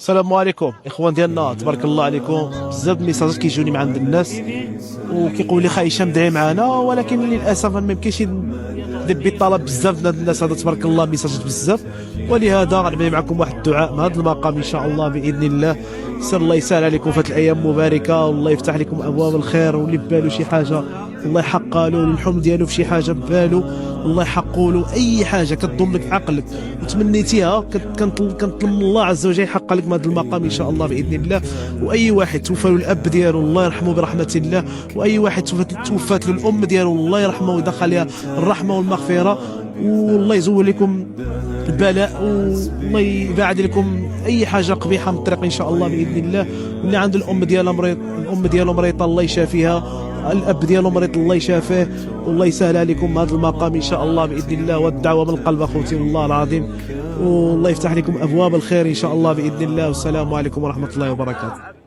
السلام عليكم اخوان ديالنا، تبارك الله عليكم. بزاف الميساجات كيجوني من عند الناس وكيقول لي خا هشام دعي معنا، ولكن للاسف ما يمكنش نلبي الطلب. بزاف من الناس هذا تبارك الله ميساجات بزاف، ولهذا غنعمل معكم واحد الدعاء من هذا المقام ان شاء الله باذن الله. سر الله يسهل عليكم في هذه الايام المباركه، والله يفتح لكم ابواب الخير، واللي ببالو شي حاجه الله يحقق له، الحلم ديالو في شي حاجه ببالو الله يحقق له. اي حاجه كتضم لك في عقلك وتمنيتيها كنطلب من الله عز وجل يحقق لك من هذا المقام ان شاء الله باذن الله. واي واحد توفى له الاب ديالو الله يرحمه برحمه الله، واي واحد توفات له الام ديالو الله يرحمه ويدخلها الرحمه والمغفره، والله يزول لكم البلاء، والله يبعد لكم اي حاجه قبيحه من الطريق ان شاء الله باذن الله. واللي عنده الام ديالها مريض، الام ديالو مريضه الله يشافيها، الاب ديالو مريض الله يشافيه، والله يسهل عليكم هذا المقام ان شاء الله باذن الله. والدعوه من القلب اخوتي والله العظيم، والله يفتح لكم ابواب الخير ان شاء الله باذن الله. والسلام عليكم ورحمه الله وبركاته.